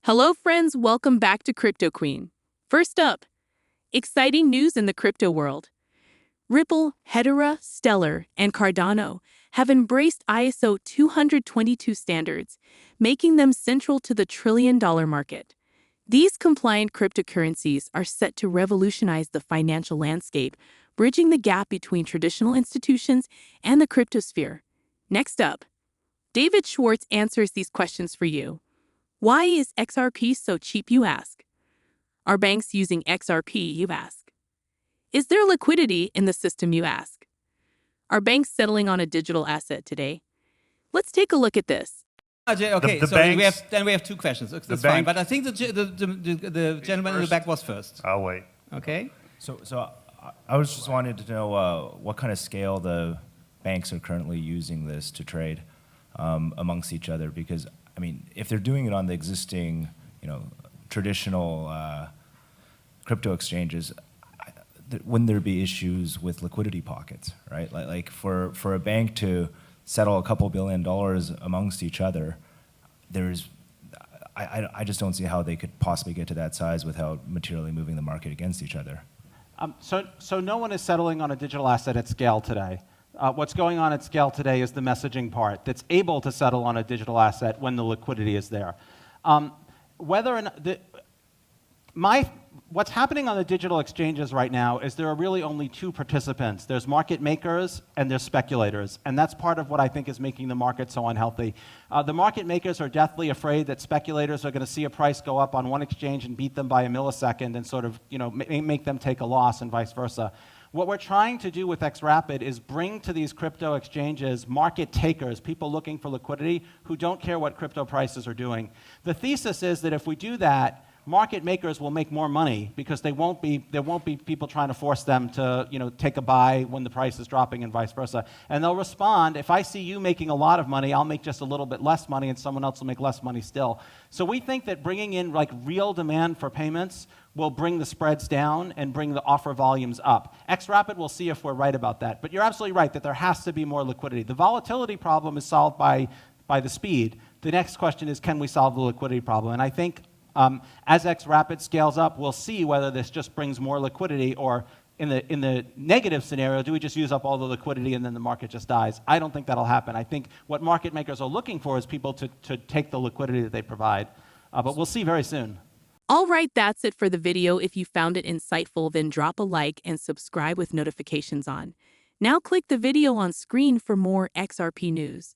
Hello, friends. Welcome back to Crypto Queen. First up, exciting news in the crypto world. Ripple, Hedera, Stellar, and Cardano have embraced ISO 222 standards, making them central to the trillion-dollar market. These compliant cryptocurrencies are set to revolutionize the financial landscape, bridging the gap between traditional institutions and the cryptosphere. Next up, David Schwartz answers these questions for you. Why is XRP so cheap, you ask? Are banks using XRP, you ask? Is there liquidity in the system, you ask? Are banks settling on a digital asset today? Let's take a look at this. Okay, The so banks- we have two questions. That's fine. bank- But I think the gentleman in the back was first. I'll wait. Okay. So I was just wanting to know what kind of scale the banks are currently using this to trade amongst each other, because I mean, if they're doing it on the existing, traditional crypto exchanges, wouldn't there be issues with liquidity pockets, right? Like for a bank to settle a couple $1 billion amongst each other, I just don't see how they could possibly get to that size without materially moving the market against each other. So no one is settling on a digital asset at scale today. What's going on at scale today is the messaging part that's able to settle on a digital asset when the liquidity is there. Whether or not what's happening on the digital exchanges right now is there are really only two participants. There's market makers and there's speculators, and that's part of what I think is making the market so unhealthy. The market makers are deathly afraid that speculators are going to see a price go up on one exchange and beat them by a millisecond and sort of make them take a loss and vice versa. What we're trying to do with XRapid is bring to these crypto exchanges market takers, people looking for liquidity who don't care what crypto prices are doing. The thesis is that if we do that, market makers will make more money because there won't be people trying to force them to take a buy when the price is dropping and vice versa. And they'll respond, if I see you making a lot of money, I'll make just a little bit less money and someone else will make less money still. So we think that bringing in like real demand for payments will bring the spreads down and bring the offer volumes up. XRapid will see if we're right about that. But you're absolutely right that there has to be more liquidity. The volatility problem is solved by the speed. The next question is, can we solve the liquidity problem? And I think as XRapid scales up, we'll see whether this just brings more liquidity, or in the negative scenario, do we just use up all the liquidity and then the market just dies? I don't think that'll happen. I think what market makers are looking for is people to take the liquidity that they provide. But we'll see very soon. All right, that's it for the video. If you found it insightful, then drop a like and subscribe with notifications on. Now click the video on screen for more XRP news.